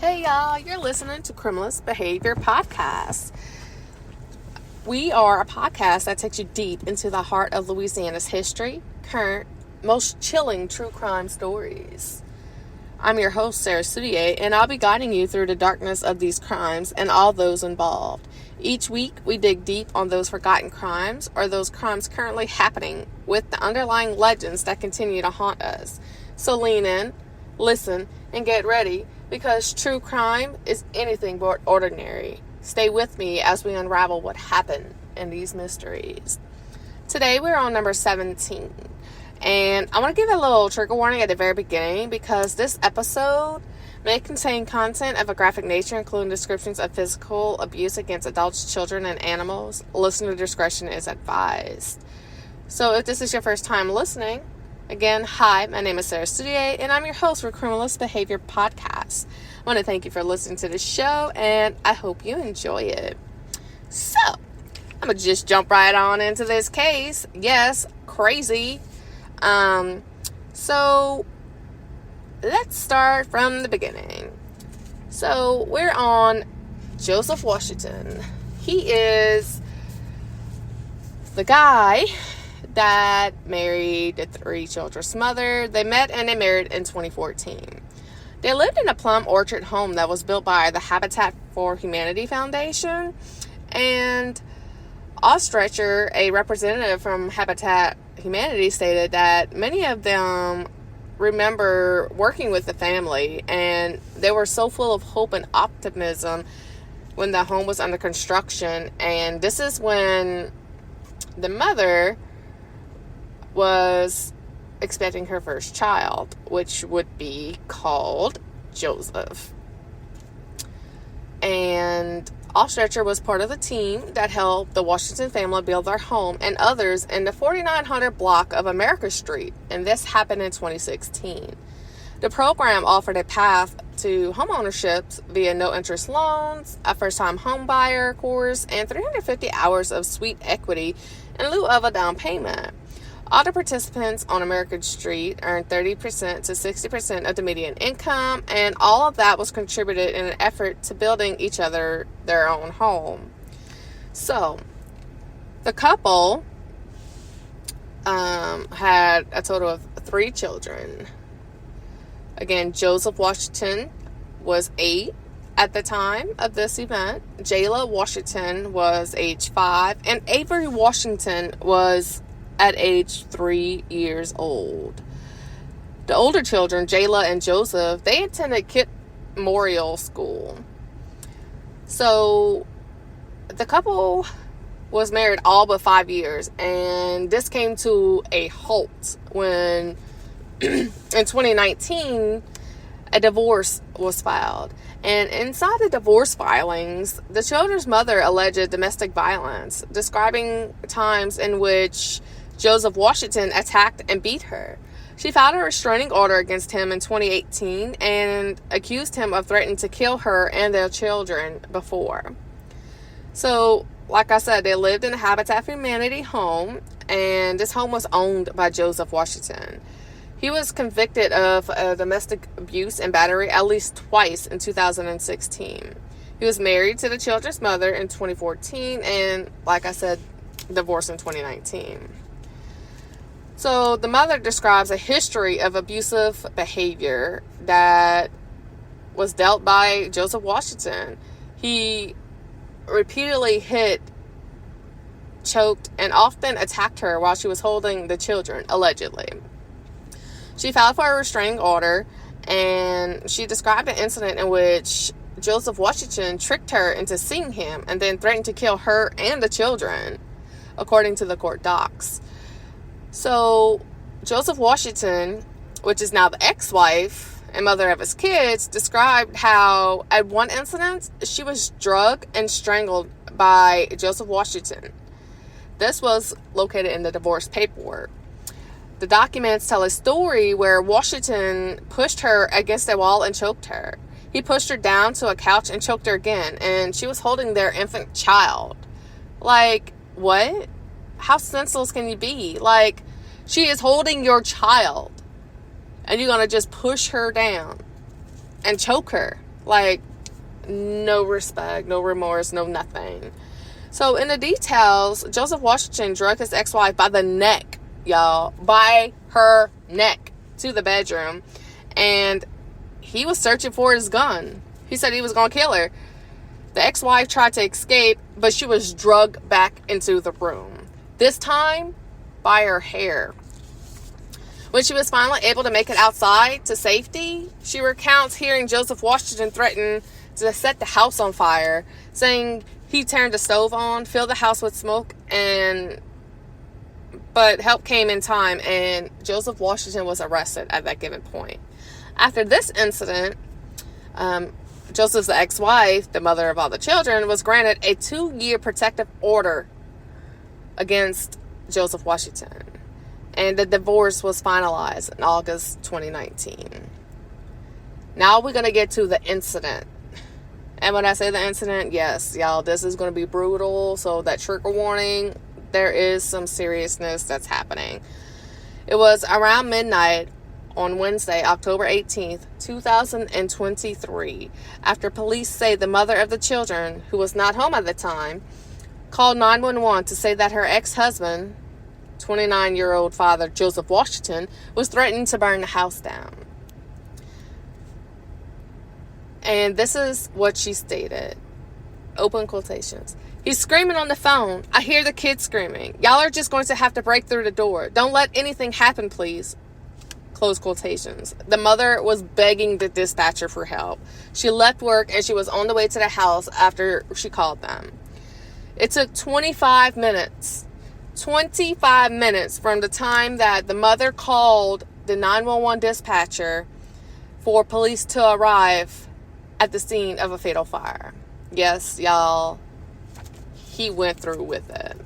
Hey y'all, you're listening to Criminalist Behavior Podcast. We are a podcast that takes you deep into the heart of Louisiana's history, current, most chilling true crime stories. I'm your host, Sarah Soudier, and I'll be guiding you through the darkness of these crimes and all those involved. Each week, we dig deep on those forgotten crimes or those crimes currently happening with the underlying legends that continue to haunt us. So lean in, listen, and get ready, because true crime is anything but ordinary. Stay with me as we unravel what happened in these mysteries. Today we're on number 17. And I want to give a little trigger warning at the very beginning, because this episode may contain content of a graphic nature, including descriptions of physical abuse against adults, children, and animals. Listener discretion is advised. So if this is your first time listening, again, hi, my name is Sarah Soudier, and I'm your host for Criminalist Behavior Podcast. I want to thank you for listening to the show, and I hope you enjoy it. So, I'm going to just jump right on into this case. Yes, crazy. So, let's start from the beginning. So, we're on Joseph Washington. He is the guy that married the three children's mother. They met and they married in 2014. They lived in a plum orchard home that was built by the Habitat for Humanity Foundation. And Ostrecher, a representative from Habitat Humanity, stated that many of them remember working with the family, and they were so full of hope and optimism when the home was under construction. And this is when the mother was expecting her first child, which would be called Joseph. And Ostrecher was part of the team that helped the Washington family build their home and others in the 4900 block of America Street, and this happened in 2016. The program offered a path to homeownership via no-interest loans, a first-time home buyer course, and 350 hours of sweet equity in lieu of a down payment. All the participants on American Street earned 30% to 60% of the median income, and all of that was contributed in an effort to building each other their own home. So, the couple had a total of 3 children. Again, Joseph Washington was 8 at the time of this event. Jayla Washington was age 5, and Avery Washington was at age 3 years old. The older children, Jayla and Joseph, they attended Kit Memorial School. So the couple was married all but 5 years, and this came to a halt when in 2019 a divorce was filed. And inside the divorce filings, the children's mother alleged domestic violence, describing times in which Joseph Washington attacked and beat her. She filed a restraining order against him in 2018 and accused him of threatening to kill her and their children before. So, like I said, they lived in a Habitat for Humanity home, and this home was owned by Joseph Washington. He was convicted of domestic abuse and battery at least twice in 2016. He was married to the children's mother in 2014 and, like I said, divorced in 2019. So the mother describes a history of abusive behavior that was dealt by Joseph Washington. He repeatedly hit, choked, and often attacked her while she was holding the children, allegedly. She filed for a restraining order, and she described an incident in which Joseph Washington tricked her into seeing him and then threatened to kill her and the children, according to the court docs. So, Joseph Washington, which is now the ex-wife and mother of his kids, described how at one incident, she was drugged and strangled by Joseph Washington. This was located in the divorce paperwork. The documents tell a story where Washington pushed her against a wall and choked her. He pushed her down to a couch and choked her again, and she was holding their infant child. Like, what? How senseless can you be? Like, she is holding your child, and you're going to just push her down and choke her. Like, no respect, no remorse, no nothing. So in the details, Joseph Washington drug his ex-wife by the neck, y'all, by her neck to the bedroom, and he was searching for his gun. He said he was going to kill her. The ex-wife tried to escape, but she was drugged back into the room, this time by her hair. When she was finally able to make it outside to safety, she recounts hearing Joseph Washington threaten to set the house on fire, saying he turned the stove on, filled the house with smoke, but help came in time, and Joseph Washington was arrested at that given point. After this incident, Joseph's ex-wife, the mother of all the children, was granted a 2-year protective order against Joseph Washington. And the divorce was finalized in August 2019. Now we're going to get to the incident. And when I say the incident, yes, y'all, this is going to be brutal. So that trigger warning, there is some seriousness that's happening. It was around midnight on Wednesday, October 18th, 2023, after police say the mother of the children, who was not home at the time, called 911 to say that her ex-husband, 29-year-old father Joseph Washington, was threatening to burn the house down. And this is what she stated. Open quotations. He's screaming on the phone. I hear the kids screaming. Y'all are just going to have to break through the door. Don't let anything happen, please. Close quotations. The mother was begging the dispatcher for help. She left work and she was on the way to the house after she called them. It took 25 minutes. 25 minutes from the time that the mother called the 911 dispatcher for police to arrive at the scene of a fatal fire. Yes, y'all, he went through with it.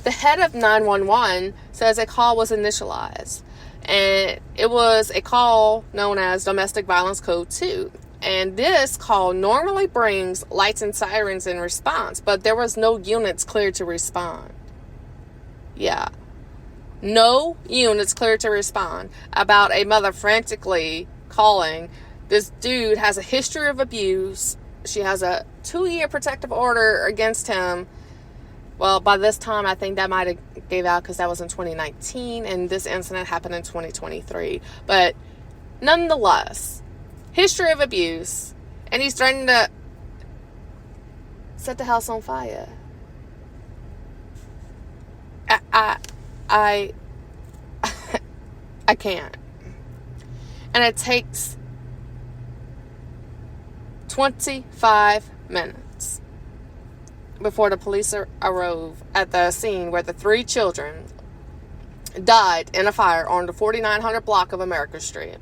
The head of 911 says a call was initialized, and it was a call known as Domestic Violence Code 2. And this call normally brings lights and sirens in response, but there was no units cleared to respond. Yeah. No units cleared to respond about a mother frantically calling. This dude has a history of abuse. She has a 2-year protective order against him. Well, by this time, I think that might have gave out because that was in 2019, and this incident happened in 2023. But nonetheless, history of abuse, and he's threatening to set the house on fire. I can't. And it takes 25 minutes before the police arrive at the scene where the 3 children died in a fire on the 4900 block of America Street.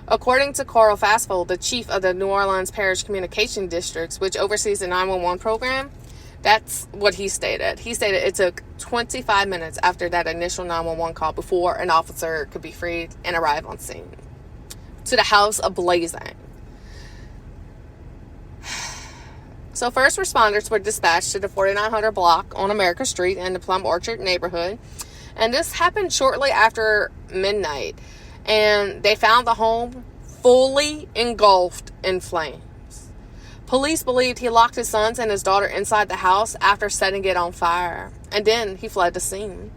According to Coral Fastfold, the chief of the New Orleans Parish Communication Districts, which oversees the 911 program, that's what he stated. He stated it took 25 minutes after that initial 911 call before an officer could be freed and arrive on scene to the house ablazing. So first responders were dispatched to the 4900 block on America Street in the Plum Orchard neighborhood. And this happened shortly after midnight. And they found the home fully engulfed in flames. Police believed he locked his sons and his daughter inside the house after setting it on fire. And then he fled the scene.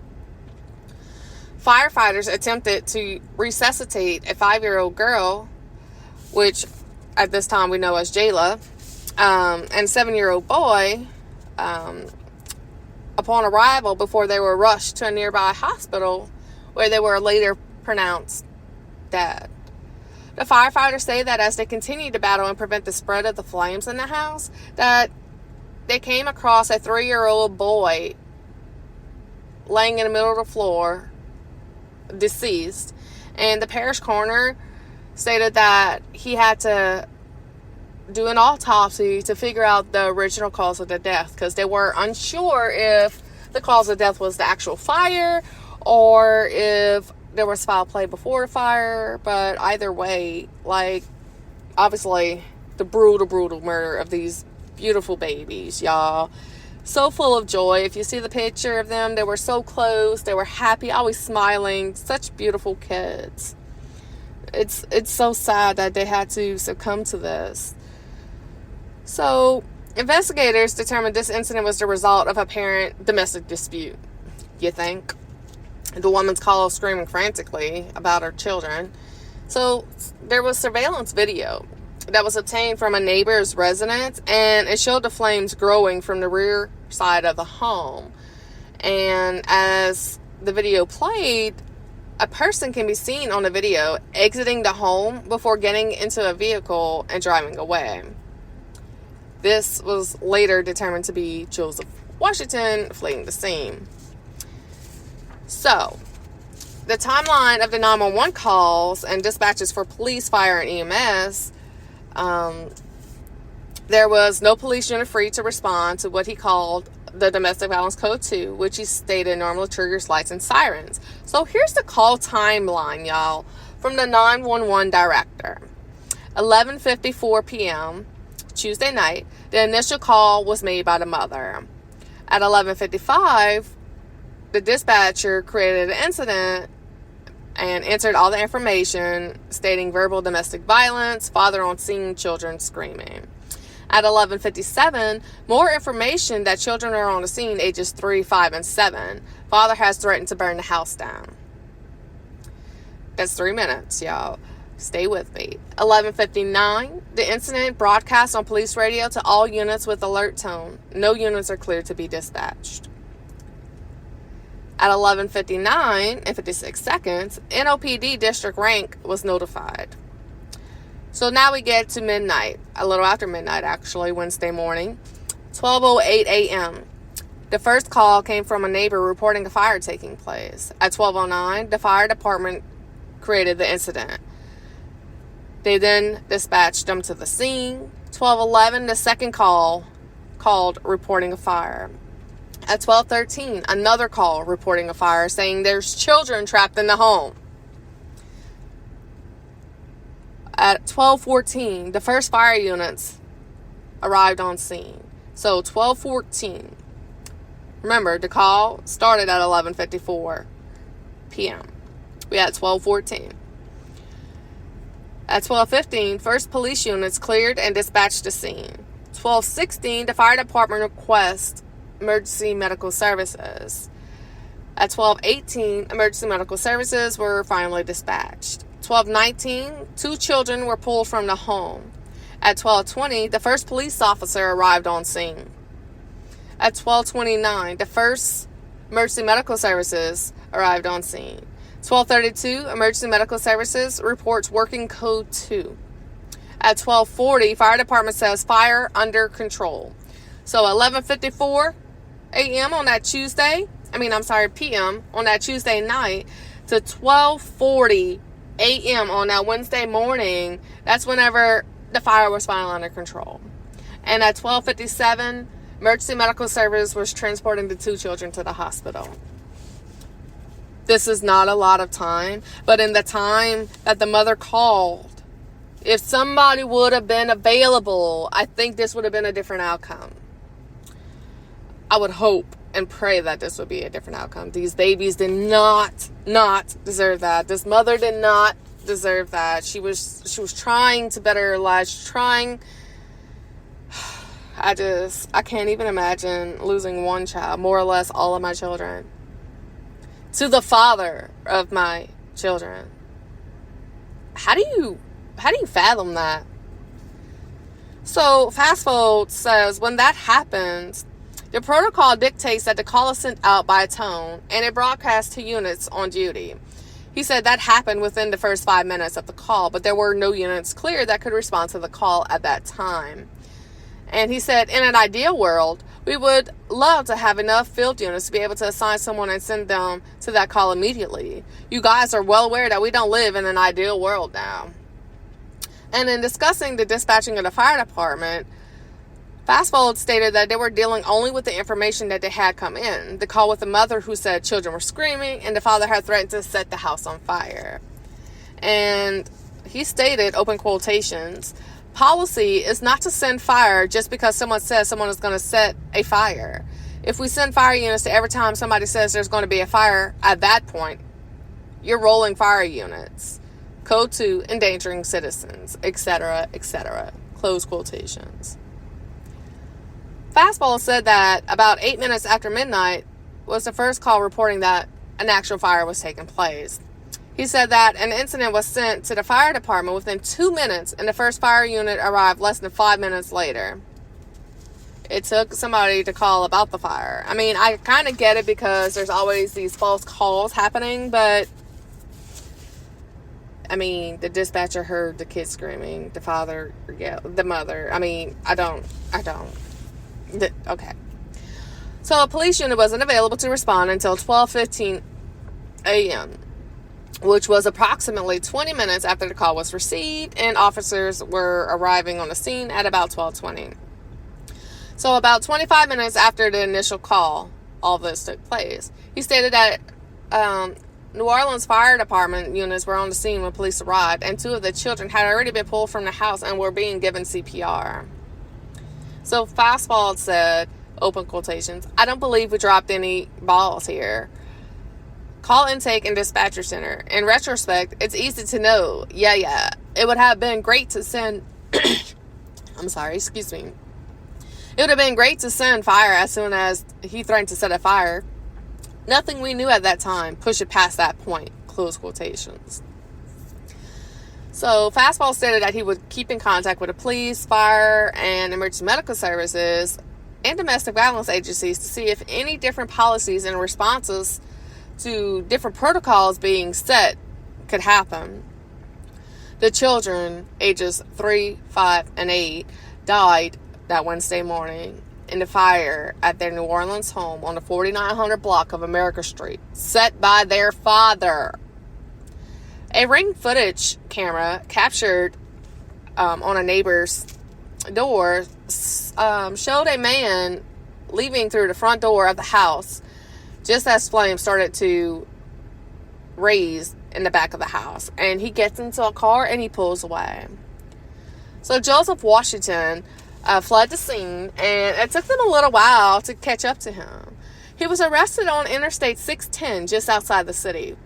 Firefighters attempted to resuscitate a 5-year-old girl, which at this time we know as Jayla, and 7-year-old boy, upon arrival before they were rushed to a nearby hospital where they were later pronounced dead. The firefighters say that as they continued to battle and prevent the spread of the flames in the house, that they came across a 3-year-old boy laying in the middle of the floor, deceased, and the parish coroner stated that he had to do an autopsy to figure out the original cause of the death, because they were unsure if the cause of death was the actual fire or if there was foul play before the fire. But either way, like, obviously the brutal murder of these beautiful babies, y'all. So full of joy. If you see the picture of them, they were so close, they were happy, always smiling, such beautiful kids. It's so sad that they had to succumb to this. So, investigators determined this incident was the result of apparent domestic dispute. You think? The woman's call screaming frantically about her children. So, there was surveillance video that was obtained from a neighbor's residence, and it showed the flames growing from the rear side of the home. And as the video played, a person can be seen on the video exiting the home before getting into a vehicle and driving away. This was later determined to be Joseph Washington fleeing the scene. So, the timeline of the 911 calls and dispatches for police, fire, and EMS, there was no police unit free to respond to what he called the Domestic Violence Code 2, which he stated normally triggers lights and sirens. So here's the call timeline, y'all, from the 911 director. 11:54 p.m., Tuesday night, the initial call was made by the mother. At 11:55, the dispatcher created an incident and entered all the information stating verbal domestic violence, father on scene, children screaming. At 11:57, more information that children are on the scene, ages 3, 5, and 7. Father has threatened to burn the house down. That's 3 minutes, y'all. Stay with me. 11:59, the incident broadcast on police radio to all units with alert tone. No units are cleared to be dispatched. At 11:59 and 56 seconds, NOPD district rank was notified. So now we get to midnight, a little after midnight actually, Wednesday morning, 12:08 a.m. The first call came from a neighbor reporting a fire taking place. At 12:09, the fire department created the incident. They then dispatched them to the scene. 12:11, the second call called reporting a fire. At 12:13, another call reporting a fire saying there's children trapped in the home. At 12:14, the first fire units arrived on scene. So 12:14. Remember, the call started at 11:54 p.m. We had 12:14. At 12:15, first police units cleared and dispatched the scene. 12:16, the fire department requests emergency medical services. At 12:18, emergency medical services were finally dispatched. 12:19, 2 children were pulled from the home. At 12:20, the first police officer arrived on scene. At 12:29, the first emergency medical services arrived on scene. 12:32, emergency medical services reports working code 2. At 12:40, fire department says fire under control. So 11:54 a.m. on that p.m. on that Tuesday night to 12:40 a.m. on that Wednesday morning, that's whenever the fire was finally under control. And at 12:57, emergency medical service was transporting the 2 children to the hospital. This is not a lot of time, but in the time that the mother called, if somebody would have been available, I think this would have been a different outcome. I would hope and pray that this would be a different outcome. These babies did not deserve that. This mother did not deserve that. She was trying to better her life. I can't even imagine losing one child, more or less all of my children, to the father of my children. How do you fathom that? So Fast Forward says when that happens, the protocol dictates that the call is sent out by a tone and it broadcasts to units on duty. He said that happened within the first 5 minutes of the call, but there were no units cleared that could respond to the call at that time. And he said, in an ideal world, we would love to have enough field units to be able to assign someone and send them to that call immediately. You guys are well aware that we don't live in an ideal world now. And in discussing the dispatching of the fire department, Fast Forward stated that they were dealing only with the information that they had come in. The call with the mother who said children were screaming and the father had threatened to set the house on fire. And he stated, open quotations, policy is not to send fire just because someone says someone is going to set a fire. If we send fire units to every time somebody says there's going to be a fire, at that point, you're rolling fire units. Code 2, endangering citizens, etc., etc. Close quotations. Fastball said that about 8 minutes after midnight was the first call reporting that an actual fire was taking place. He said that an incident was sent to the fire department within 2 minutes, and the first fire unit arrived less than 5 minutes later. It took somebody to call about the fire. I mean, I kind of get it because there's always these false calls happening, but I mean, the dispatcher heard the kid screaming, the father, yeah, the mother. I mean, I don't. Okay. So a police unit wasn't available to respond until 12:15 a.m., which was approximately 20 minutes after the call was received, and officers were arriving on the scene at about 12:20. So about 25 minutes after the initial call, all this took place. He stated that New Orleans Fire Department units were on the scene when police arrived, and 2 of the children had already been pulled from the house and were being given CPR. So Fastball said, open quotations, "I don't believe we dropped any balls here. Call intake and dispatcher center. In retrospect, it's easy to know. Yeah. It would have been great to send..." I'm sorry, excuse me. "It would have been great to send fire as soon as he threatened to set a fire. Nothing we knew at that time pushed it past that point." Close quotations. So Fastball stated that he would keep in contact with the police, fire, and emergency medical services and domestic violence agencies to see if any different policies and responses to different protocols being set could happen. The children, ages 3, 5, and 8, died that Wednesday morning in the fire at their New Orleans home on the 4900 block of America Street, set by their father. A ring footage camera captured on a neighbor's door showed a man leaving through the front door of the house just as flames started to raise in the back of the house. And he gets into a car and he pulls away. So Joseph Washington fled the scene, and it took them a little while to catch up to him. He was arrested on Interstate 610 just outside the city.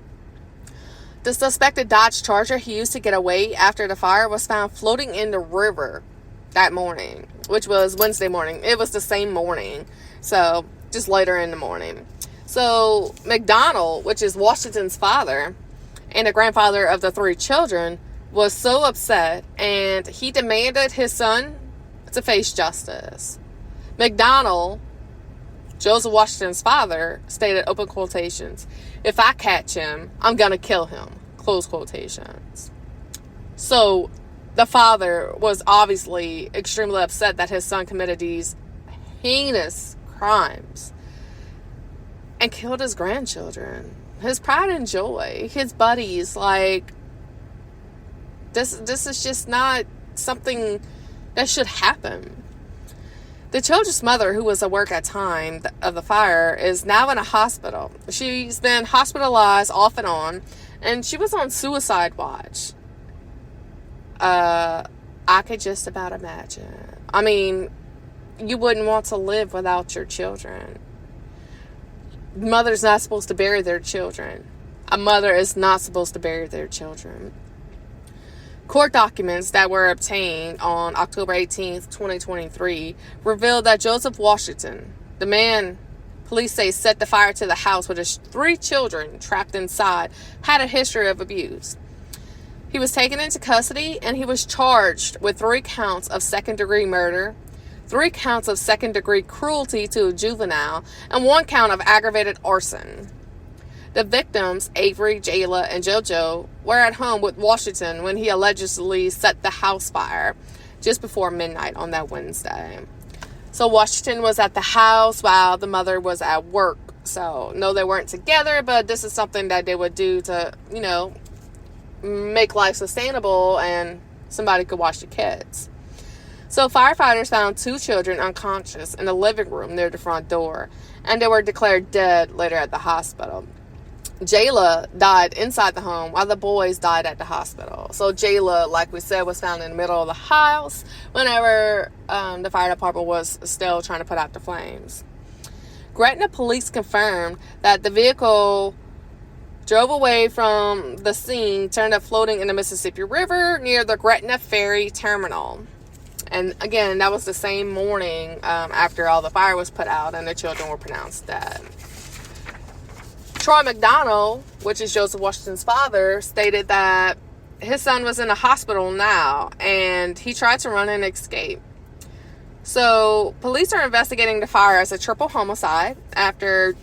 The suspected Dodge Charger he used to get away after the fire was found floating in the river that morning, which was Wednesday morning. It was the same morning, so just later in the morning. So McDonald, which is Washington's father and the grandfather of the 3 children, was so upset, and he demanded his son to face justice. McDonald, Joseph Washington's father, stated, open quotations, "If I catch him, I'm gonna kill him." Close quotations. So the father was obviously extremely upset that his son committed these heinous crimes and killed his grandchildren, his pride and joy, his buddies. Like, this is just not something that should happen. The children's mother, who was at work at the time of the fire, is now in a hospital. She's been hospitalized off and on, and she was on suicide watch. I could just about imagine. I mean, you wouldn't want to live without your children. Mother's not supposed to bury their children. A mother is not supposed to bury their children. Court documents that were obtained on October 18th, 2023, revealed that Joseph Washington, the man police say set the fire to the house with his 3 children trapped inside, had a history of abuse. He was taken into custody, and he was charged with 3 counts of second-degree murder, 3 counts of second-degree cruelty to a juvenile, and 1 count of aggravated arson. The victims, Avery, Jayla, and JoJo, were at home with Washington when he allegedly set the house fire just before midnight on that Wednesday. So Washington was at the house while the mother was at work. So, no, they weren't together, but this is something that they would do to, make life sustainable and somebody could watch the kids. So firefighters found 2 children unconscious in the living room near the front door, and they were declared dead later at the hospital. Jayla died inside the home while the boys died at the hospital. So Jayla, like we said, was found in the middle of the house whenever the fire department was still trying to put out the flames. Gretna police confirmed that the vehicle drove away from the scene, turned up floating in the Mississippi River near the Gretna Ferry Terminal. And again, that was the same morning after all the fire was put out and the children were pronounced dead. Troy McDonald, which is Joseph Washington's father, stated that his son was in the hospital now and he tried to run and escape. So police are investigating the fire as a triple homicide after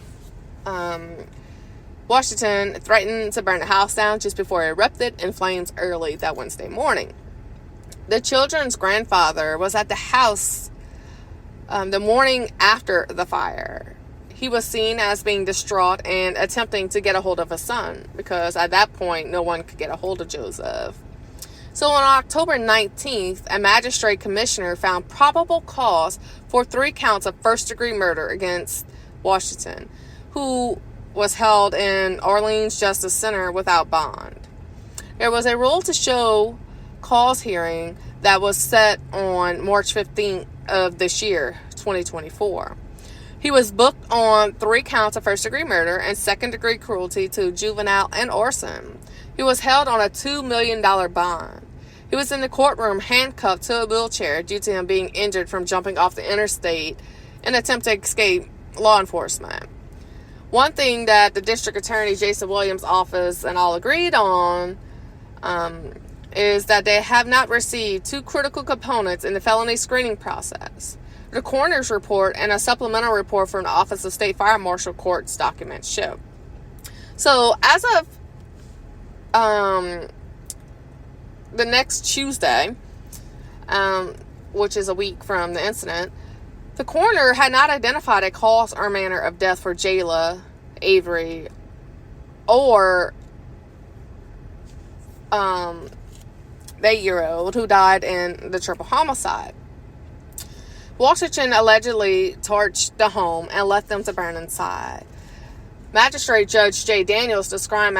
Washington threatened to burn the house down just before it erupted in flames early that Wednesday morning. The children's grandfather was at the house the morning after the fire. He was seen as being distraught and attempting to get a hold of his son because at that point no one could get a hold of Joseph. So on October 19th, a magistrate commissioner found probable cause for 3 counts of first-degree murder against Washington, who was held in Orleans Justice Center without bond. There was a rule to show cause hearing that was set on March 15th of this year, 2024. He was booked on 3 counts of first-degree murder and second-degree cruelty to juvenile and arson. He was held on a $2 million bond. He was in the courtroom handcuffed to a wheelchair due to him being injured from jumping off the interstate in an attempt to escape law enforcement. One thing that the District Attorney Jason Williams' office and all agreed on is that they have not received 2 critical components in the felony screening process: the coroner's report and a supplemental report from the Office of State Fire Marshal Court's documents show. So as of the next Tuesday, which is a week from the incident, the coroner had not identified a cause or manner of death for Jayla Avery or the 8-year-old who died in the triple homicide. Washington allegedly torched the home and left them to burn inside. Magistrate Judge J. Daniels described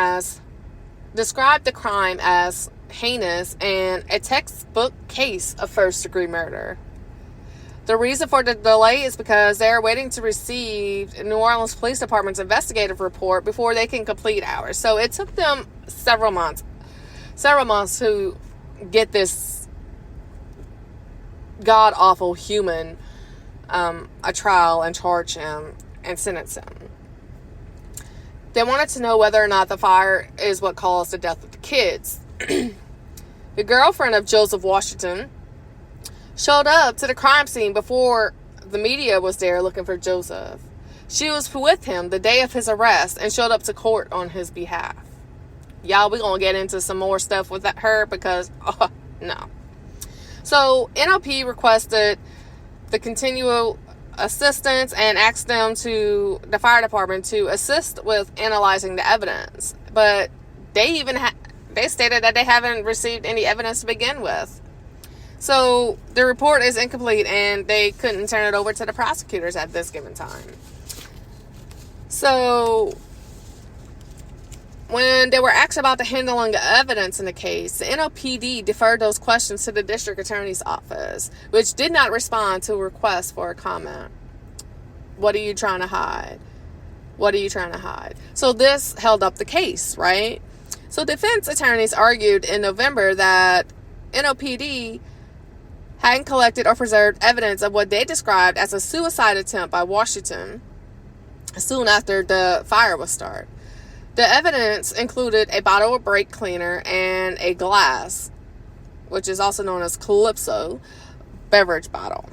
the crime as heinous and a textbook case of first-degree murder. The reason for the delay is because they are waiting to receive New Orleans Police Department's investigative report before they can complete ours. So it took them several months to get this god-awful human a trial and charge him and sentence him. They wanted to know whether or not the fire is what caused the death of the kids. The girlfriend of Joseph Washington showed up to the crime scene before the media was there looking for Joseph. She was with him the day of his arrest and showed up to court on his behalf. Y'all, we're going to get into some more stuff with her because, no. So, NOP requested the continual assistance and asked them to, the fire department, to assist with analyzing the evidence. But they stated that they haven't received any evidence to begin with. So, the report is incomplete and they couldn't turn it over to the prosecutors at this given time. So, when they were asked about the handling of evidence in the case, the NOPD deferred those questions to the district attorney's office, which did not respond to a request for a comment. What are you trying to hide? What are you trying to hide? So this held up the case, right? So defense attorneys argued in November that NOPD hadn't collected or preserved evidence of what they described as a suicide attempt by Washington soon after the fire was started. The evidence included a bottle of brake cleaner and a glass, which is also known as Calypso, beverage bottle.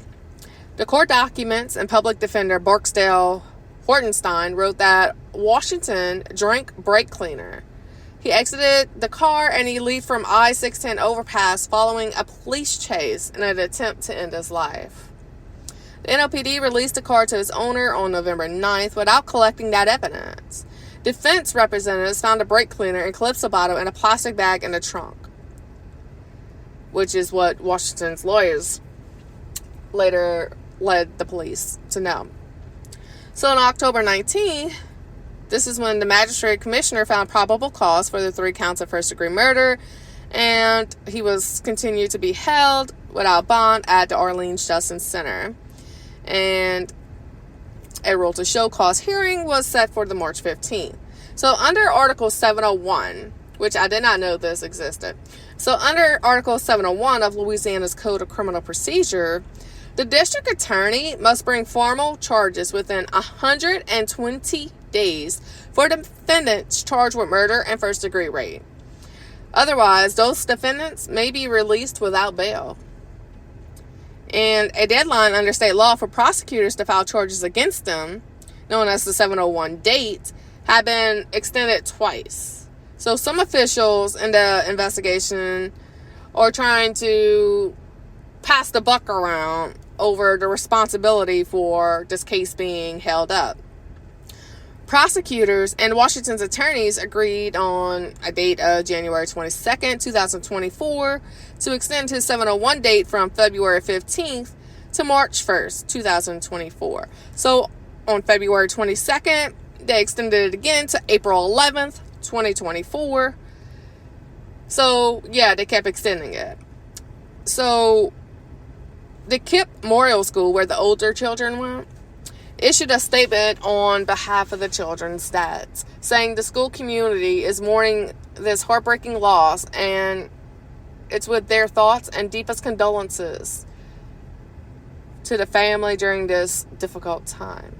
The court documents and public defender Barksdale Hortenstein wrote that Washington drank brake cleaner. He exited the car and he left from I-610 overpass following a police chase in an attempt to end his life. The NOPD released the car to its owner on November 9th without collecting that evidence. Defense representatives found a brake cleaner and Calypso bottle in a plastic bag in the trunk, which is what Washington's lawyers later led the police to know. So on October 19th, this is when the magistrate commissioner found probable cause for the 3 counts of first-degree murder, and he was continued to be held without bond at the Orleans Justice Center. And a rule to show cause hearing was set for the March 15th. So under Article 701, which I did not know this existed. So under Article 701 of Louisiana's Code of Criminal Procedure, the district attorney must bring formal charges within 120 days for defendants charged with murder and first-degree rape. Otherwise, those defendants may be released without bail. And a deadline under state law for prosecutors to file charges against them, known as the 701 date, had been extended twice. So some officials in the investigation are trying to pass the buck around over the responsibility for this case being held up. Prosecutors and Washington's attorneys agreed on a date of January 22nd, 2024 to extend his 701 date from February 15th to March 1st, 2024. So on February 22nd, they extended it again to April 11th, 2024. So yeah, they kept extending it. So the KIPP Memorial School, where the older children went, issued a statement on behalf of the children's dads, saying the school community is mourning this heartbreaking loss, and it's with their thoughts and deepest condolences to the family during this difficult time.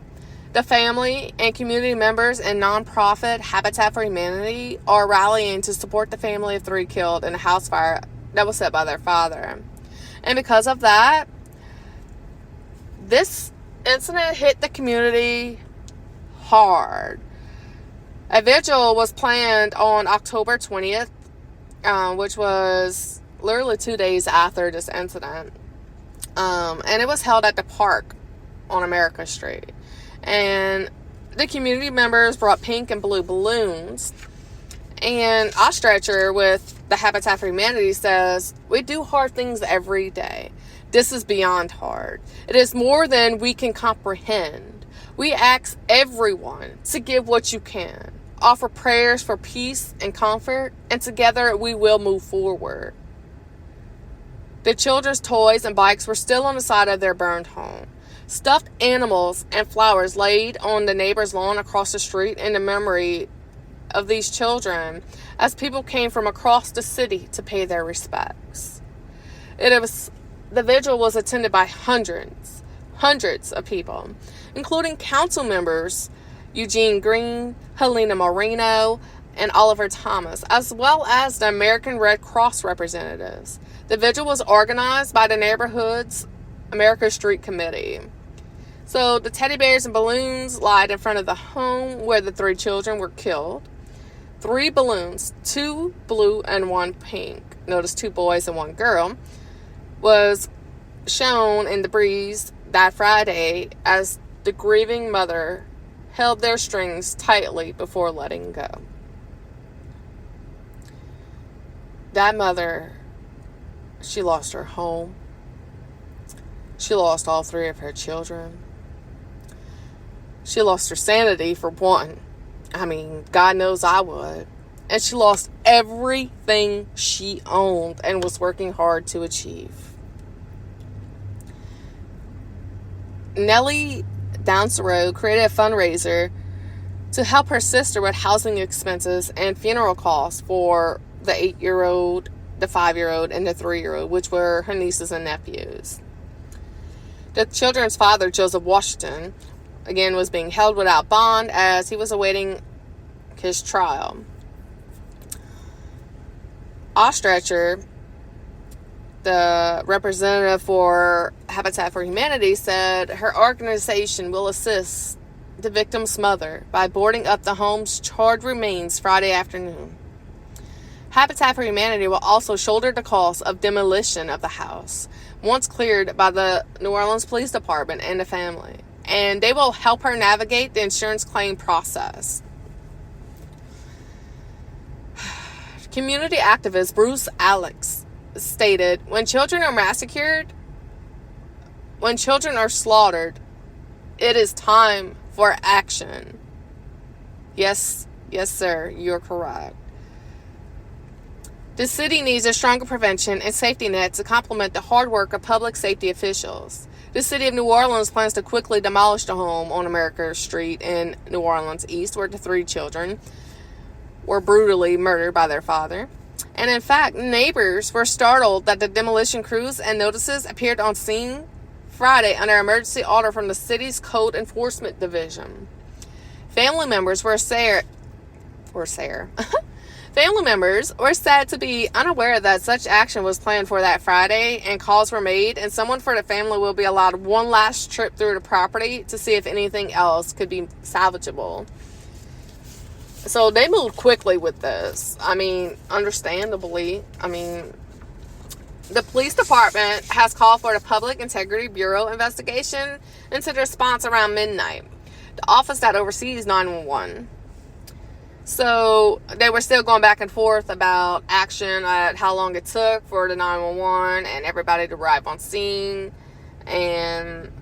The family and community members and nonprofit Habitat for Humanity are rallying to support the family of 3 killed in a house fire that was set by their father. And because of that, this incident hit the community hard. A vigil was planned on October 20th, which was literally 2 days after this incident. And it was held at the park on America Street. And the community members brought pink and blue balloons. And Ostretcher with the Habitat for Humanity says, "We do hard things every day. This is beyond hard. It is more than we can comprehend. We ask everyone to give what you can, offer prayers for peace and comfort, and together we will move forward." The children's toys and bikes were still on the side of their burned home. Stuffed animals and flowers laid on the neighbor's lawn across the street in the memory of these children as people came from across the city to pay their respects. The vigil was attended by hundreds of people, including council members Eugene Green, Helena Moreno, and Oliver Thomas, as well as the American Red Cross representatives. The vigil was organized by the neighborhood's America Street Committee. So the teddy bears and balloons lied in front of the home where the 3 children were killed. 3 balloons, 2 blue and 1 pink, notice 2 boys and 1 girl, was shown in the breeze that Friday as the grieving mother held their strings tightly before letting go. That mother, she lost her home. She lost all 3 of her children. She lost her sanity, for one. I mean, God knows I would. And she lost everything she owned and was working hard to achieve. Nellie Downsrow created a fundraiser to help her sister with housing expenses and funeral costs for the 8-year-old, the 5-year-old, and the 3-year-old, which were her nieces and nephews. The children's father, Joseph Washington, again was being held without bond as he was awaiting his trial. Ostretcher, the representative for Habitat for Humanity, said her organization will assist the victim's mother by boarding up the home's charred remains Friday afternoon. Habitat for Humanity will also shoulder the cost of demolition of the house once cleared by the New Orleans Police Department and the family, and they will help her navigate the insurance claim process. Community activist Bruce Alex stated, when children are massacred, when children are slaughtered, it is time for action. Yes, sir, you're correct. The city needs a stronger prevention and safety net to complement the hard work of public safety officials. The city of New Orleans plans to quickly demolish the home on America Street in New Orleans East, where the 3 children were brutally murdered by their father. And in fact, neighbors were startled that the demolition crews and notices appeared on scene Friday under emergency order from the city's Code Enforcement Division. Family members were sad to be unaware that such action was planned for that Friday, and calls were made, and someone for the family will be allowed one last trip through the property to see if anything else could be salvageable. So they moved quickly with this. I mean, understandably. I mean, the police department has called for the Public Integrity Bureau investigation into the response around midnight, the office that oversees 911. So they were still going back and forth about action, at how long it took for the 911 and everybody to arrive on scene. And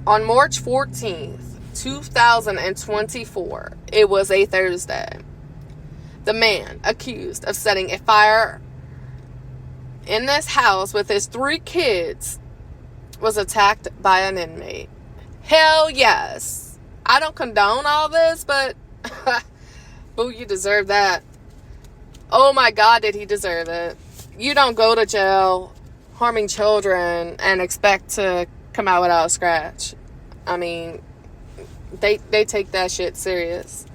on March 14th, 2024, it was a Thursday, the man accused of setting a fire in this house with his 3 kids was attacked by an inmate. Hell yes. I don't condone all this, but boo, you deserve that. Oh my God, did he deserve it. You don't go to jail harming children and expect to come out without a scratch. I mean, they take that shit serious.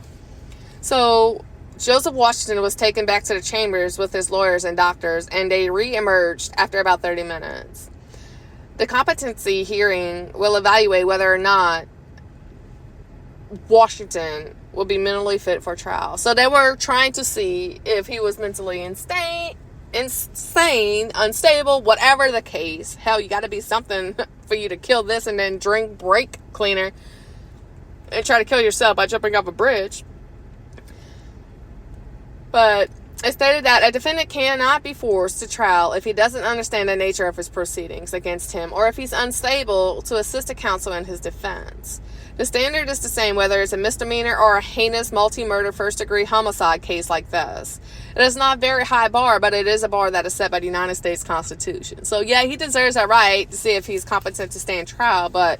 So Joseph Washington was taken back to the chambers with his lawyers and doctors, and they re-emerged after about 30 minutes. The competency hearing will evaluate whether or not Washington will be mentally fit for trial. So they were trying to see if he was mentally insane, unstable, whatever the case. Hell, you got to be something for you to kill this and then drink brake cleaner and try to kill yourself by jumping off a bridge. But it stated that a defendant cannot be forced to trial if he doesn't understand the nature of his proceedings against him, or if he's unstable to assist a counsel in his defense. The standard is the same whether it's a misdemeanor or a heinous multi-murder first-degree homicide case like this. It is not a very high bar, but it is a bar that is set by the United States Constitution. So yeah, he deserves that right to see if he's competent to stand trial, but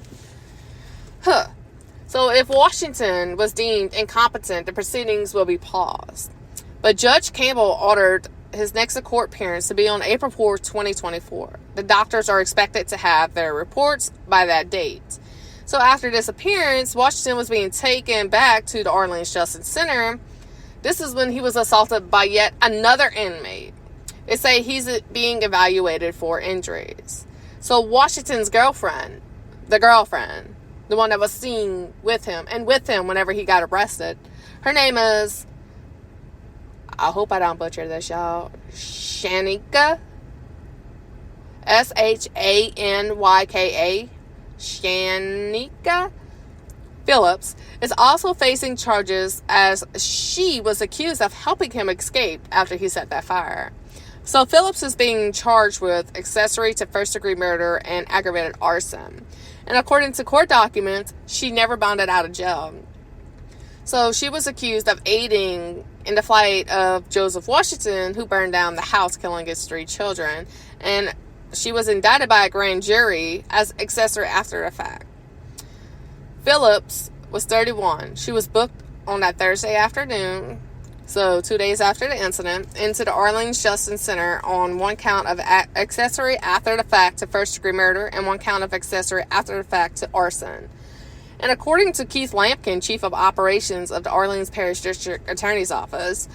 So if Washington was deemed incompetent, the proceedings will be paused. But Judge Campbell ordered his next court appearance to be on April 4th, 2024. The doctors are expected to have their reports by that date. So after this appearance, Washington was being taken back to the Orleans Justice Center. This is when he was assaulted by yet another inmate. They say he's being evaluated for injuries. So Washington's girlfriend, the one that was seen with him and with him whenever he got arrested, her name is, I hope I don't butcher this, y'all, Shanyka, Shanyka, Shanyka Phillips, is also facing charges as she was accused of helping him escape after he set that fire. So Phillips is being charged with accessory to first-degree murder and aggravated arson. And according to court documents, she never bonded out of jail. So she was accused of aiding in the flight of Joseph Washington, who burned down the house, killing his 3 children. And she was indicted by a grand jury as accessory after the fact. Phillips was 31. She was booked on that Thursday afternoon, so 2 days after the incident, into the Orleans Justice Center on one count of accessory after the fact to first-degree murder and one count of accessory after the fact to arson. And according to Keith Lampkin, Chief of Operations of the Orleans Parish District Attorney's Office,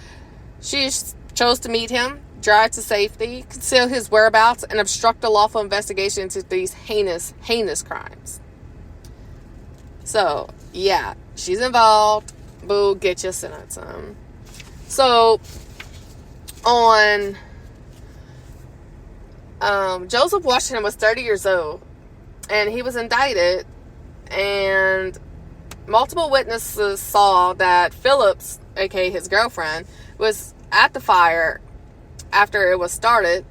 she chose to meet him, drive to safety, conceal his whereabouts, and obstruct a lawful investigation into these heinous crimes. So, yeah, she's involved. Boo, get your sentence. So, on Joseph Washington was 30 years old, and he was indicted, and multiple witnesses saw that Phillips, aka his girlfriend, was at the fire after it was started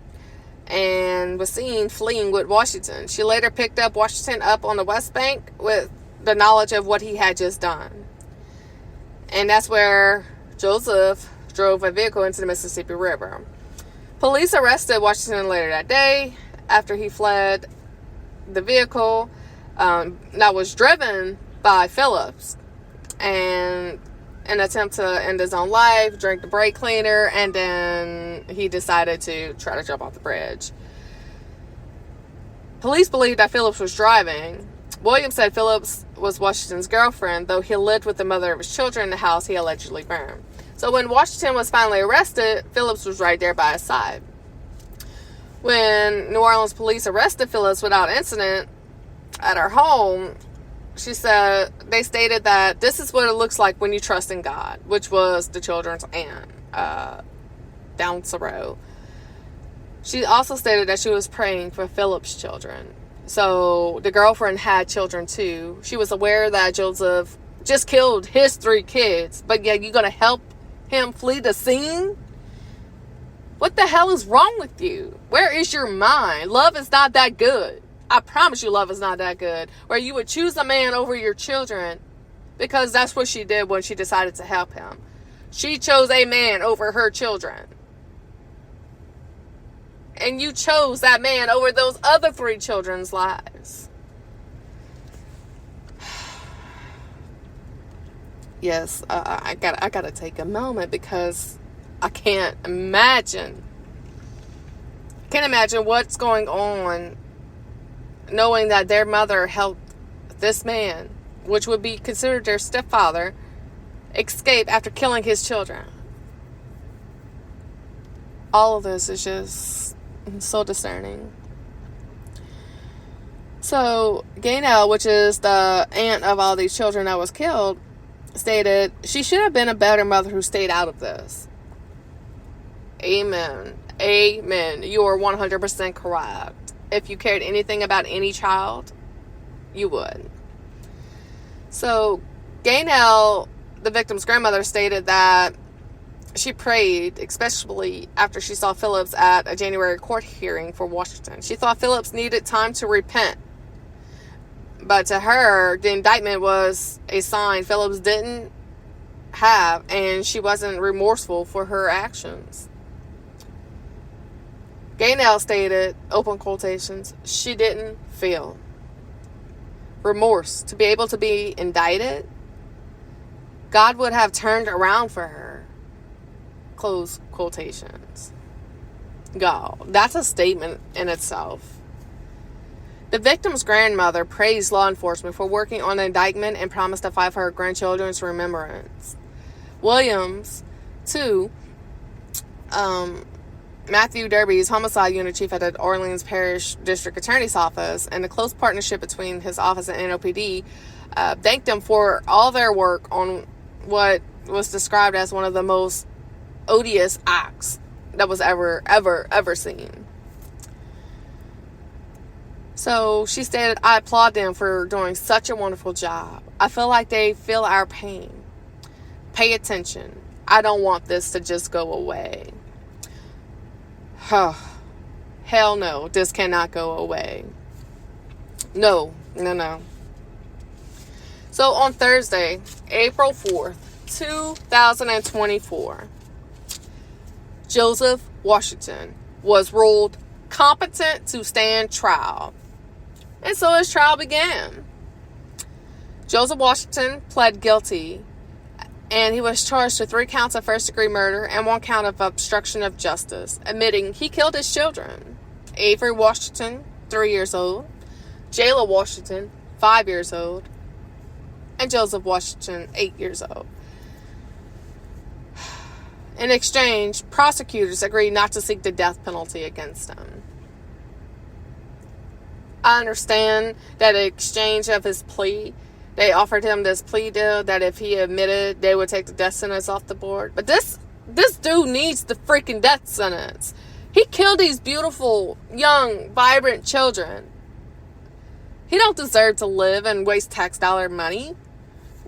and was seen fleeing with Washington. She later picked up Washington up on the West Bank with the knowledge of what he had just done. And that's where Joseph drove a vehicle into the Mississippi River. Police arrested Washington later that day after he fled the vehicle that was driven by Phillips, and an attempt to end his own life, drank the brake cleaner, and then he decided to try to jump off the bridge. Police believe that Phillips was driving. Williams said Phillips was Washington's girlfriend, though he lived with the mother of his children in the house he allegedly burned. So when Washington was finally arrested, Phillips was right there by his side. When New Orleans police arrested Phillips without incident at her home, they stated that this is what it looks like when you trust in God, which was the children's aunt, down the road. She also stated that she was praying for Phillips' children. So the girlfriend had children too. She was aware that Joseph just killed his 3 kids, but yeah, you're going to help him flee the scene? What the hell is wrong with you? Where is your mind? Love is not that good. I promise you love is not that good. Where you would choose a man over your children, because that's what she did when she decided to help him. She chose a man over her children. And you chose that man over those other 3 children's lives. Yes, I gotta take a moment, because I can't imagine what's going on, knowing that their mother helped this man, which would be considered their stepfather, escape after killing his children. All of this is just so discerning. So Gaynell, which is the aunt of all these children that was killed, stated she should have been a better mother who stayed out of this. Amen. Amen. You are 100% correct. If you cared anything about any child, you would. So Gaynell, the victim's grandmother, stated that she prayed, especially after she saw Phillips at a January court hearing for Washington. She thought Phillips needed time to repent. But to her, the indictment was a sign Phillips didn't have, and she wasn't remorseful for her actions. Gaynell stated, open quotations, she didn't feel remorse to be able to be indicted. God would have turned around for her. Close quotations. God, that's a statement in itself. The victim's grandmother praised law enforcement for working on the indictment and promised to fight for her grandchildren's remembrance. Williams, too, Matthew Derby's homicide unit chief at the Orleans Parish District Attorney's Office, and the close partnership between his office and NOPD, thanked them for all their work on what was described as one of the most odious acts that was ever seen. So she stated, I applaud them for doing such a wonderful job. I feel like they feel our pain. Pay attention. I don't want this to just go away. Hell no, this cannot go away. No. So on Thursday, April 4th, 2024, Joseph Washington was ruled competent to stand trial. And so his trial began. Joseph Washington pled guilty, and he was charged with 3 counts of first-degree murder and 1 count of obstruction of justice, admitting he killed his children. Avery Washington, 3 years old, Jayla Washington, 5 years old, and Joseph Washington, 8 years old. In exchange, prosecutors agreed not to seek the death penalty against him. I understand that in exchange of his plea, they offered him this plea deal that if he admitted, they would take the death sentence off the board. But this dude needs the freaking death sentence. He killed these beautiful, young, vibrant children. He don't deserve to live and waste tax dollar money.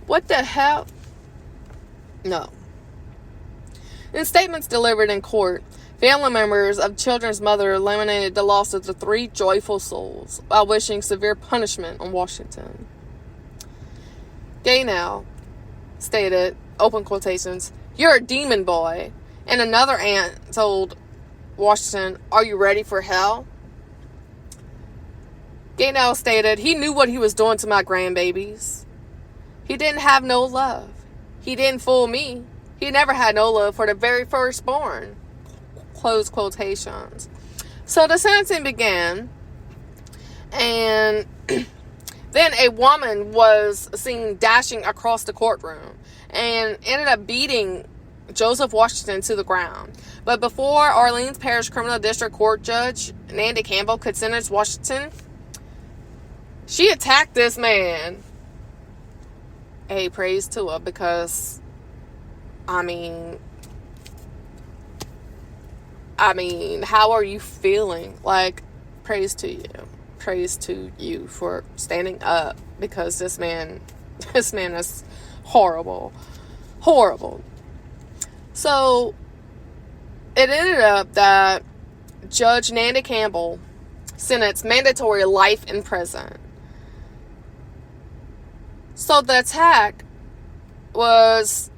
What the hell? No. In statements delivered in court, family members of children's mother lamented the loss of the 3 joyful souls while wishing severe punishment on Washington. Gaynell stated, open quotations, "You're a demon boy." And another aunt told Washington, "Are you ready for hell?" Gaynell stated, "He knew what he was doing to my grandbabies. He didn't have no love. He didn't fool me. He never had no love for the very firstborn." Close quotations. So the sentencing began, and then a woman was seen dashing across the courtroom and ended up beating Joseph Washington to the ground. But before Orleans Parish Criminal District Court Judge Nandy Campbell could sentence Washington, she attacked this man. Hey, praise to her, because I mean, how are you feeling? Like, praise to you. Praise to you for standing up, because this man is horrible. Horrible. So, it ended up that Judge Nandy Campbell sentenced mandatory life in prison. So, the attack was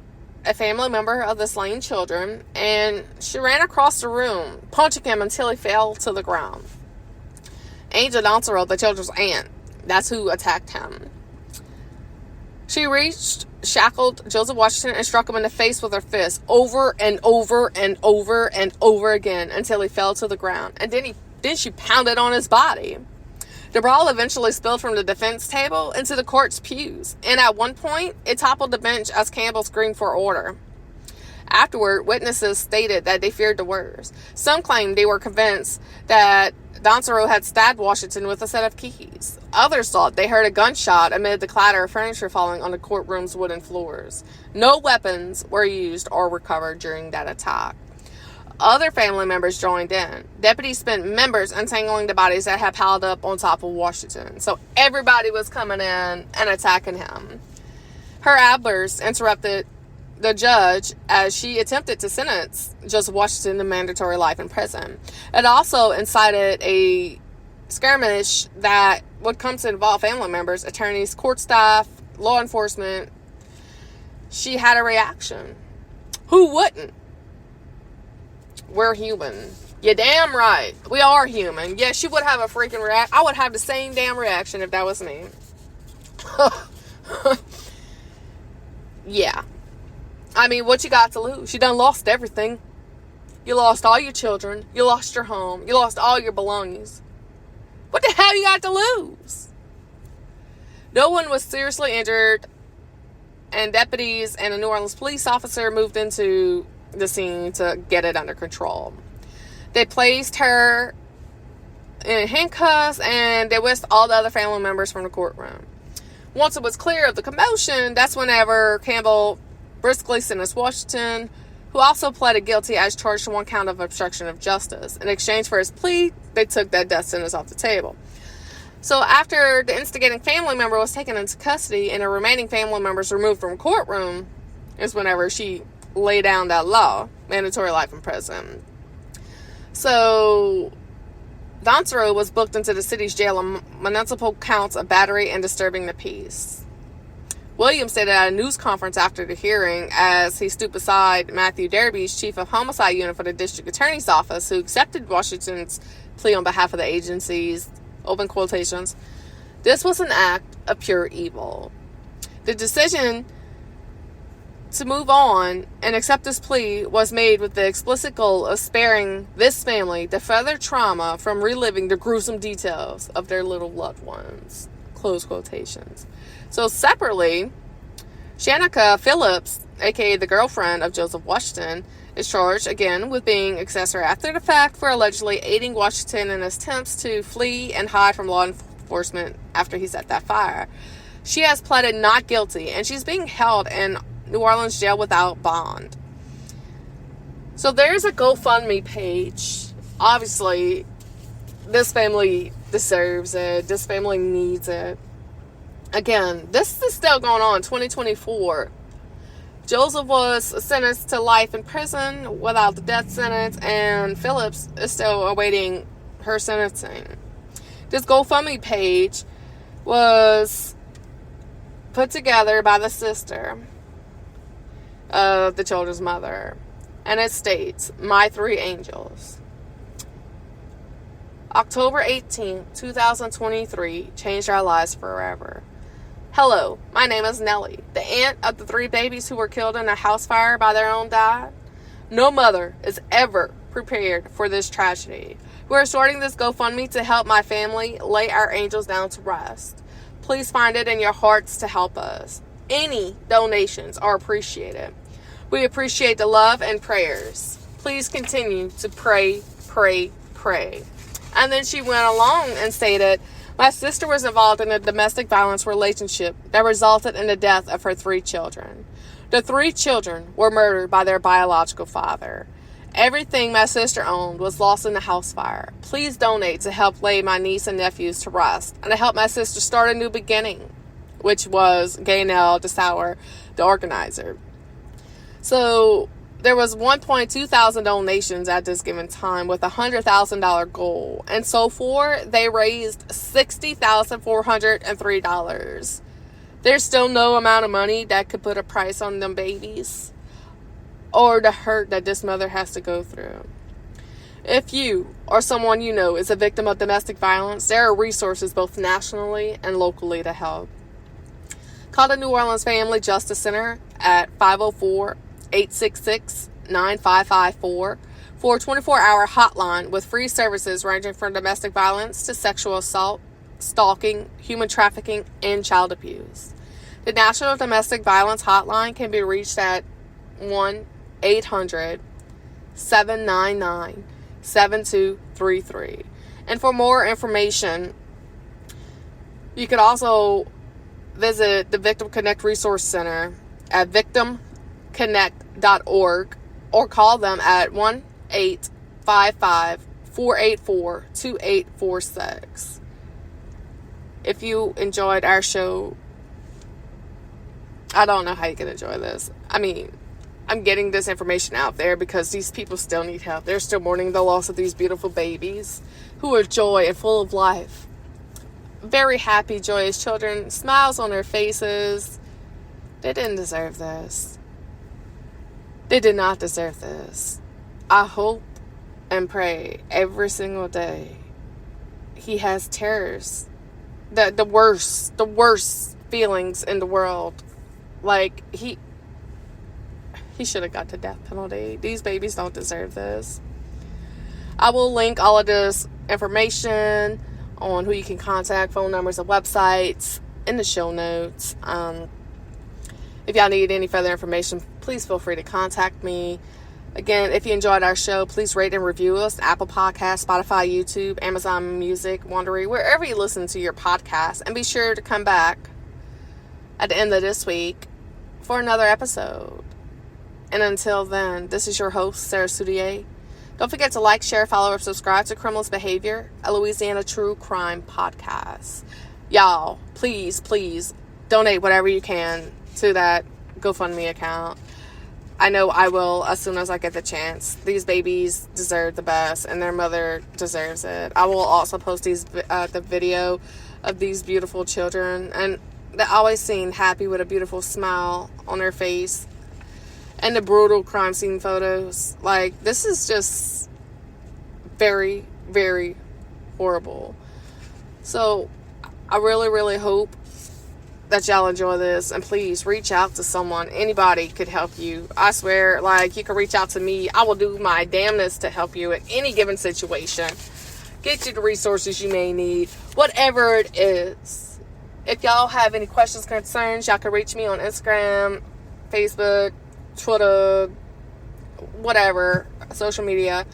a family member of the slain children, and she ran across the room, punching him until he fell to the ground. Angel Donsero, the children's aunt, that's who attacked him. She reached, shackled Joseph Washington, and struck him in the face with her fist over and over and over and over again until he fell to the ground. And then she pounded on his body. The brawl eventually spilled from the defense table into the court's pews, and at one point, it toppled the bench as Campbell screamed for order. Afterward, witnesses stated that they feared the worst. Some claimed they were convinced that Donsero had stabbed Washington with a set of keys. Others thought they heard a gunshot amid the clatter of furniture falling on the courtroom's wooden floors. No weapons were used or recovered during that attack. Other family members joined in. Deputies spent members untangling the bodies that had piled up on top of Washington. So everybody was coming in and attacking him. Her outbursts interrupted the judge as she attempted to sentence Joseph Washington to mandatory life in prison. It also incited a skirmish that would come to involve family members, attorneys, court staff, law enforcement. She had a reaction. Who wouldn't? We're human. You're damn right. We are human. Yes, she would have a freaking reaction. I would have the same damn reaction if that was me. Yeah. I mean, what you got to lose? You done lost everything. You lost all your children. You lost your home. You lost all your belongings. What the hell you got to lose? No one was seriously injured, and deputies and a New Orleans police officer moved into the scene to get it under control. They placed her in handcuffs, and they whisked all the other family members from the courtroom. Once it was clear of the commotion, that's whenever Campbell briskly sentenced Washington, who also pleaded guilty as charged to one count of obstruction of justice. In exchange for his plea, they took that death sentence off the table. So after the instigating family member was taken into custody and the remaining family members removed from the courtroom, is whenever she laid down that law, mandatory life in prison. So Donsero was booked into the city's jail on municipal counts of battery and disturbing the peace. Williams stated at a news conference after the hearing as he stood beside Matthew Derby's chief of homicide unit for the district attorney's office, who accepted Washington's plea on behalf of the agency's, open quotations, "This was an act of pure evil. The decision to move on and accept this plea was made with the explicit goal of sparing this family the further trauma from reliving the gruesome details of their little loved ones." Close quotations. So separately, Shanika Phillips, aka the girlfriend of Joseph Washington, is charged again with being accessory after the fact for allegedly aiding Washington in his attempts to flee and hide from law enforcement after he set that fire. She has pleaded not guilty, and she's being held in New Orleans jail without bond. So there's a GoFundMe page. Obviously, this family deserves it. This family needs it. Again, this is still going on, 2024. Joseph was sentenced to life in prison without the death sentence, and Phillips is still awaiting her sentencing. This GoFundMe page was put together by the sister of the children's mother, and it states, "My three angels." October 18, 2023 changed our lives forever. Hello, my name is Nellie, the aunt of the 3 babies who were killed in a house fire by their own dad. No mother is ever prepared for this tragedy. We are starting this GoFundMe to help my family lay our angels down to rest. Please find it in your hearts to help us. Any donations are appreciated. We appreciate the love and prayers. Please continue to pray, pray, pray. And then she went along and stated, my sister was involved in a domestic violence relationship that resulted in the death of her 3 children. The 3 children were murdered by their biological father. Everything my sister owned was lost in the house fire. Please donate to help lay my niece and nephews to rest and to help my sister start a new beginning, which was Gaynell DeSauer, the organizer. So there was 1.2 thousand donations at this given time with a $100,000 goal. And so far, they raised $60,403. There's still no amount of money that could put a price on them babies or the hurt that this mother has to go through. If you or someone you know is a victim of domestic violence, there are resources both nationally and locally to help. Call the New Orleans Family Justice Center at 504-866-9554 for a 24-hour hotline with free services ranging from domestic violence to sexual assault, stalking, human trafficking, and child abuse. The National Domestic Violence Hotline can be reached at 1-800-799-7233. And for more information, you could also visit the Victim Connect Resource Center at victimconnect.org or call them at 1-855-484-2846. If you enjoyed our show, I don't know how you can enjoy this. I mean, I'm getting this information out there because these people still need help. They're still mourning the loss of these beautiful babies who are joy and full of life. Very happy, joyous children, smiles on their faces. They didn't deserve this. They did not deserve this. I hope and pray every single day he has terrors. The worst feelings in the world. Like, he should have got the death penalty. These babies don't deserve this. I will link all of this information on who you can contact, phone numbers, and websites in the show notes. If y'all need any further information, please feel free to contact me. Again, if you enjoyed our show, please rate and review us. Apple Podcasts, Spotify, YouTube, Amazon Music, Wondery, wherever you listen to your podcast. And be sure to come back at the end of this week for another episode. And until then, this is your host, Sarah Soudier. Don't forget to like, share, follow, or subscribe to Criminalist Behavior, a Louisiana true crime podcast. Y'all, please, please donate whatever you can to that GoFundMe account. I know I will as soon as I get the chance. These babies deserve the best, and their mother deserves it. I will also post the video of these beautiful children, and they always seem happy with a beautiful smile on their face. And the brutal crime scene photos. Like, this is just very, very horrible. So, I really, really hope that y'all enjoy this. And please, reach out to someone. Anybody could help you. I swear, like, you can reach out to me. I will do my damnedest to help you in any given situation. Get you the resources you may need. Whatever it is. If y'all have any questions, concerns, y'all can reach me on Instagram, Facebook, Twitter, whatever, social media.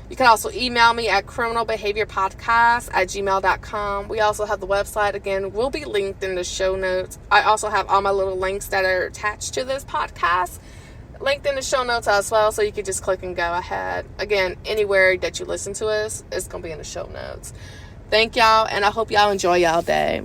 You can also email me at criminalbehaviorpodcast@gmail.com. We also have the website. Again, will be linked in the show notes. I also have all my little links that are attached to this podcast linked in the show notes as well, so you can just click and go ahead. Again, anywhere that you listen to us, it's going to be in the show notes. Thank y'all, and I hope y'all enjoy y'all day.